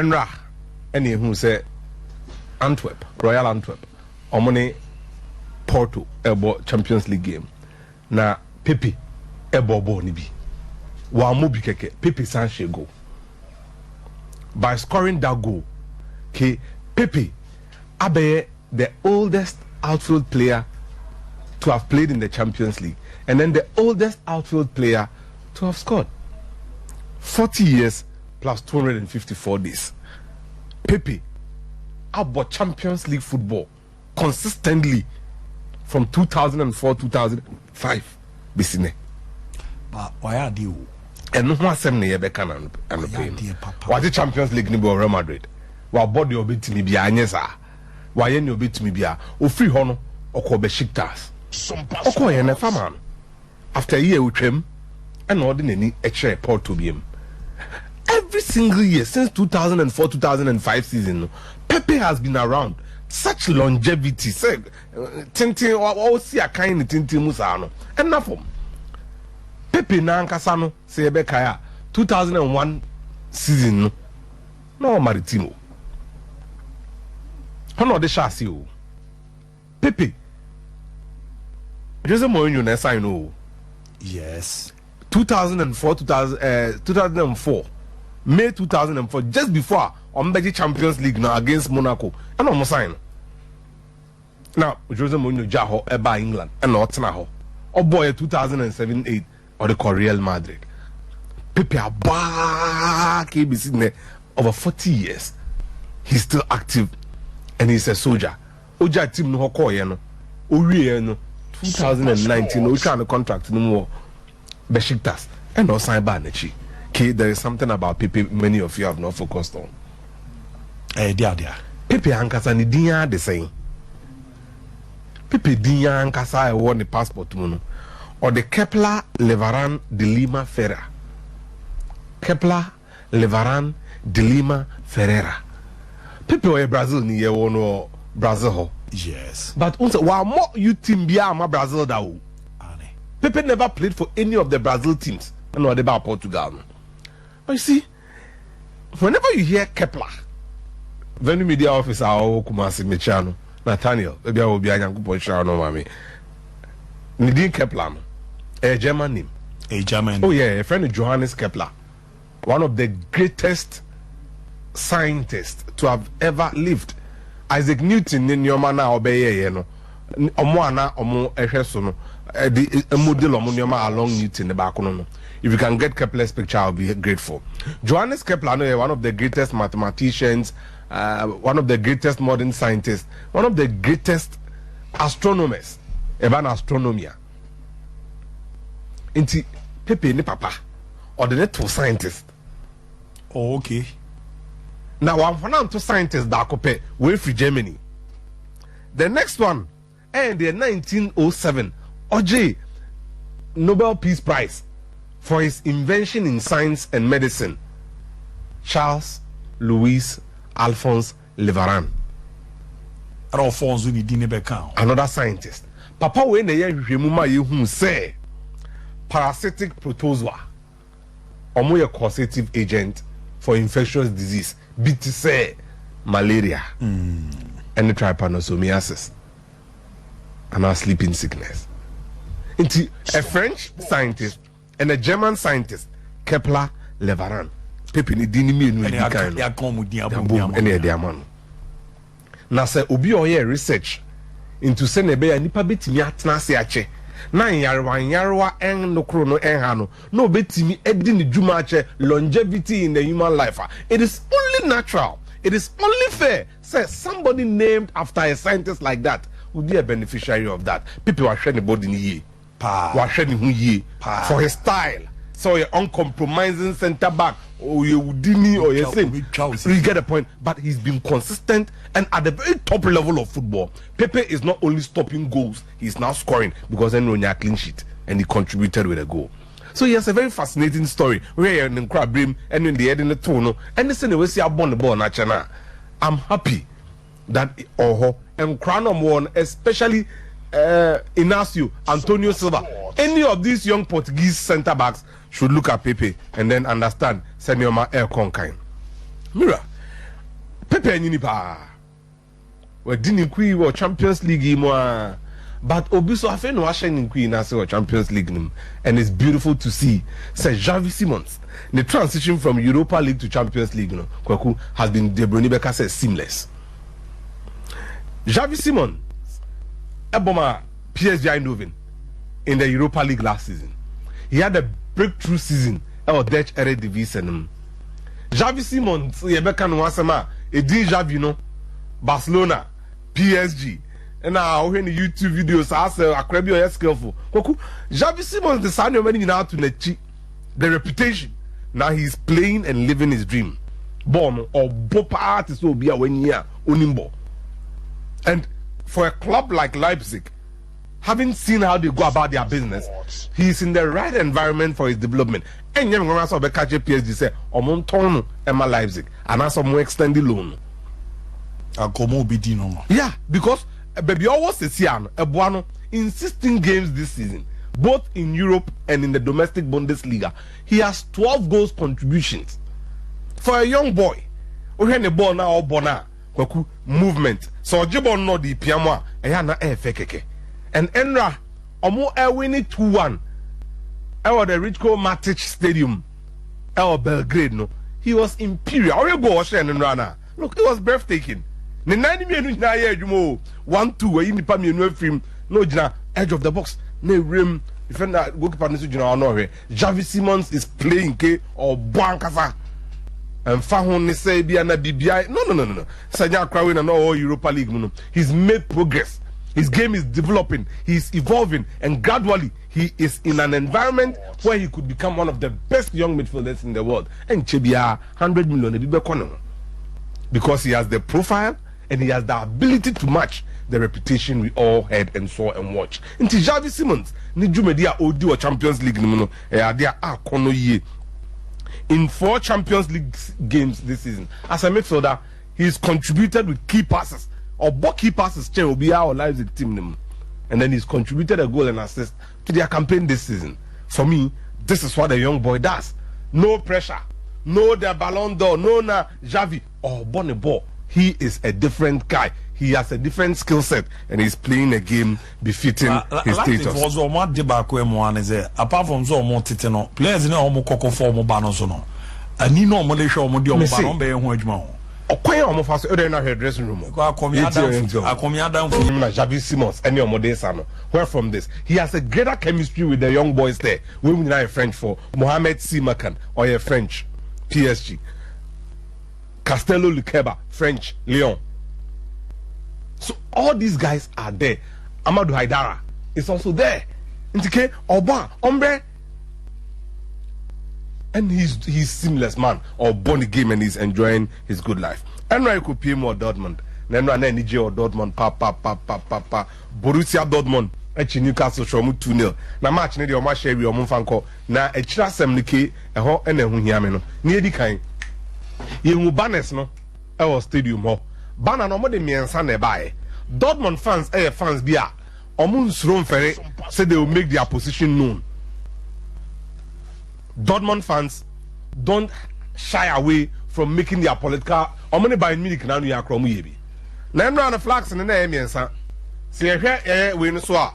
Enra, any who say Antwerp, Royal Antwerp, Omone Porto, Ebo Champions League game. Na Pepe, Ebo Bonibi. Wa Mobi Keke, Pepe Sanche go. By scoring that goal, Pepe, Abe, the oldest outfield player to have played in the Champions League, and then the oldest outfield player to have scored. 40 years plus 254 days. Pepe about Champions League football consistently from 2004-2005. Bisine. But why are you? And no one said near Becan and playing. Why the Champions League nibo Real Madrid? Why body obey to me be anyesa? Why any obey to me be a free honor or call Besiktas? SOMPA. Okay, and a farmer. After a year with him, and ordinary extra report to be him. Every single year since 2004-2005 season, Pepe has been around. Such longevity, say, Tintin or see a kind of Tintin Musano, and nothing. Pepe na Nkasano, say Bekaya, 2001 season, no Maritimo. Hono de Chasio. Pepe. Jose Mourinho na sign no. Yes. 2004, May 2004, just before Ombeji Champions League now against Monaco, and almost sign. Now Jose Mourinho Jaho eba England and not now. Oh boy, 2007-8 or the Real Madrid. Pepe back KBC over 40 years. He's still active and he's a soldier. Oja team no call no. Ori no 2019 we trying to contract no more Besiktas and no sign Banechi. Okay, there is something about Pepe many of you have not focused on. Dia. Pepe Ankasa ni dinya the same. Pepe dinya Ankasa won the passport muno. Or the Kepler Levaran de Lima Ferreira. Kepler Levaran de Lima Ferreira. Pepe or Brazil ni ye wono Brazil ho. Yes. But also while more you team bia ma Brazil da wo. Pepe never played for any of the Brazil teams. And what about Portugal? But you see, whenever you hear Kepler, venue media officer or Kumasi Mechano, Nathaniel, maybe I will be a young Pochano, Mammy. Nadine Kepler, a German name. A German. Oh, yeah, a friend of Johannes Kepler, one of the greatest scientists to have ever lived. Isaac Newton in your manner obey, you know. Omoana, Omo Ehesono, the model of along Newton the back. If you can get Kepler's picture, I'll be grateful. Johannes Kepler, one of the greatest mathematicians, one of the greatest modern scientists, one of the greatest astronomers, even astronomia. Inti Pepe ni papa, or the net scientist. Oh, okay. Now I'm one to scientist that cope way from Germany. The next one, and the 1907 OJ Nobel Peace Prize for his invention in science and medicine, Charles Louis Alphonse Levaran. Another scientist. Papa when the year who say parasitic protozoa, a causative agent for infectious disease, say malaria, and the trypanosomiasis, and our sleeping sickness. Into a French scientist and a German scientist, Kepler Levaran. Pepe ni dini mi enu diamond. Na se obi oye research into se nebe ya nipa betimi atena se ache. Na yarwa en no kro no en ha no. No betimi edi ni dwuma ache longevity in the human life. It is only natural. It is only fair. Say somebody named after a scientist like that would be a beneficiary of that. People are sharing the body ni ye. For his style, so you're uncompromising center back, or you Udini, or you you get the point. But he's been consistent and at the very top level of football. Pepe is not only stopping goals, he's now scoring because then when you clean sheet and he contributed with a goal. So he has a very fascinating story where you're in crab brim and in the head in the tunnel and this anyway see I the ball naturally. I'm happy that and Crown won, especially Inacio, Antonio Silva, any of these young Portuguese centre backs should look at Pepe and then understand Senior Air Conkain. Mira, Pepe nyini pa we dini kui wo Champions League mo but obiso afa no ahye ni kui na say wo Champions League nim and it's beautiful to see say Xavi Simons the transition from Europa League to Champions League no kwaku has been De Bruyne Beka says seamless. Xavi Simons eboma PSG Eindhoven in the Europa League last season. He had a breakthrough season or Dutch Eredivisie. Xavi Simons yebeka no asema edi Xavi no Barcelona PSG and now when the YouTube videos as akrabi or skillful koku Xavi Simons the same man now to the reputation now he's playing and living his dream born or bopa artist will be a 1 year onimbo. And for a club like Leipzig, having seen how they go about their business, he's in the right environment for his development. And you're going to catch PSG say, "Omonton Emma Leipzig," and also more extended loan. Yeah, because baby always says in 16 games this season, both in Europe and in the domestic Bundesliga, he has 12 goals contributions. For a young boy, when the ball now bona movement, so Jibon no di piamo na fekeke. And Enra omo winning 2-1. Our the Richco Matic Stadium, our Belgrade no. He was imperial. Or you go watch Enra. Look, it was breathtaking. The 90 minutes na year 1-2 we in the film no jina edge of the box. Ne rim defender goalkeeper nesu jina no here. Xavi Simons is playing K or Bankasa. And Fahon say be na BBI. No. Sanya Krawin and all Europa League. No. He's made progress. His game is developing. He's evolving, and gradually he is in an environment where he could become one of the best young midfielders in the world. And Chebia 100 million because he has the profile and he has the ability to match the reputation we all heard and saw and watched. Into Xavi Simons, ni Jumedia Odi or Champions League no there are kono ye. In 4 Champions League games this season, as a midfielder, he's contributed with key passes or both key passes. Will be our Leipzig team, and then he's contributed a goal and assist to their campaign this season. For me, this is what a young boy does. No pressure, no the Ballon d'Or, no na Xavi or Bonne ball. He is a different guy. He has a different skill set, and he's playing a game befitting his status. Apart from so more titano, players in a coco form of banos no. And you know, Malaysia, Modio, be a huge Okoye omo faso e dey na her dressing room. Akomia down for Xavi Simons any omodesa no. Where from this? He has a greater chemistry with the young boys there. We will not French for Mohamed Simakan or a French PSG. Castello Lukeba, French Lyon. So all these guys are there. Amadou Haidara is also there. Intike Oba Ombre. And he's seamless man or born a game and he's enjoying his good life. And I could pay more Dortmund. Then run NG or Dortmund pa. Borussia Dortmund. Actually Newcastle show 2-0. Na match ne de o ma share wi o mo fanko na e kira sem ne ke e ho e na hu hia me no. Ne edi kan. Ye hu banners no e wo stadium ho. Banner no mo de miensa na e bae. Dortmund fans fans bi a o mo nsuro mfere say they will make their position known. Dortmund fans don't shy away from making their political or money by Munich now you are from yebi. Now run the flags in the name yensa. See here we no so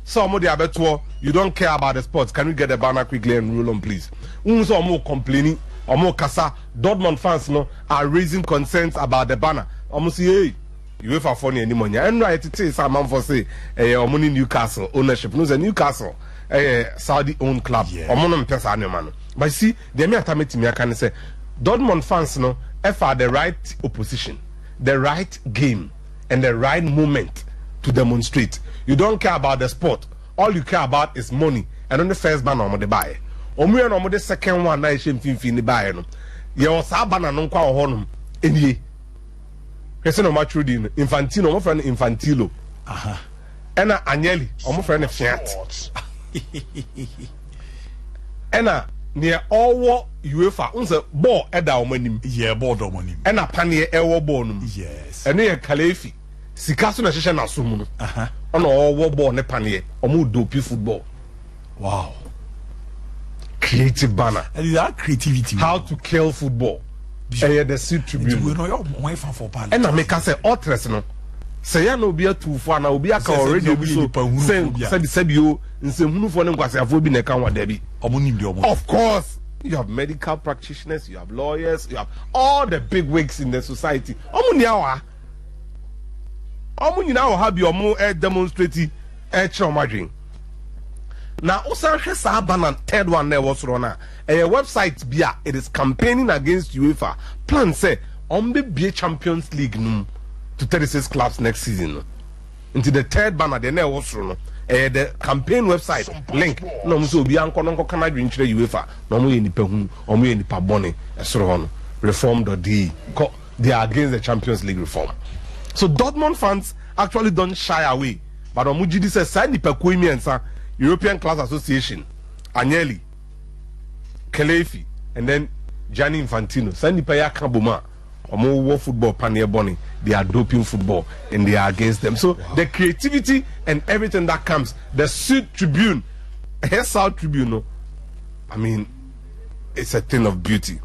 some of the abeto you don't care about the sports. Can we get the banner quickly and roll on please? So more complaining or more kasa Dortmund fans no are raising concerns about the banner. Almost hey you for funny anymore. And right it is a man for say money Newcastle ownership. No Newcastle. Saudi owned club or mono pesa man. But see, the mere time I can say Dortmund fans no are the right opposition, the right game, and the right moment to demonstrate. You don't care about the sport, all you care about is money. And on the first banner on the buy. On the second one, I shame fin buy no. Your sabana non qua honum any person of maturity infantino, my friend infantilo. Ena Agnelli, or my friend Fiat. Ena near all UEFA unse ball eda omanim ball omanim ena panie ewo ball num yes ene ye Kalefi sikaso na hyehyɛ na so mu no ona all ball ne panie omo dopi football. Wow, creative banner. And that creativity, how to kill football. The Suit Tribune. We know your wife for party. And I make us say authors no. Say ya no be a two for na obi aka already obi so said you nse hunu for nkwase afo bi na kan wa debi. Of course, you have medical practitioners, you have lawyers, you have all the big wigs in the society. Omo ni awa. Omo nyina wo ha bi omo demonstrate chiro madwin. Now, also, Saban third one there was run a website bia it is campaigning against UEFA. Plan say on the BA Champions League to 36 clubs next season. Into the third banner, the there was run the campaign website link. No, so be anko kana dream UEFA. No more any pehu, or me any pabone, reform.de. They are against the Champions League reform. So Dortmund fans actually don't shy away. But Omujidi says, sign the Pekwimi and European Class Association, Agnelli, Kelefi, and then Gianni Infantino. Send the Paya Kabuma, or more war football, Pania Bonnie. They are doping football and they are against them. So the creativity and everything that comes, the Suit Tribune, South Tribune, I mean, it's a thing of beauty.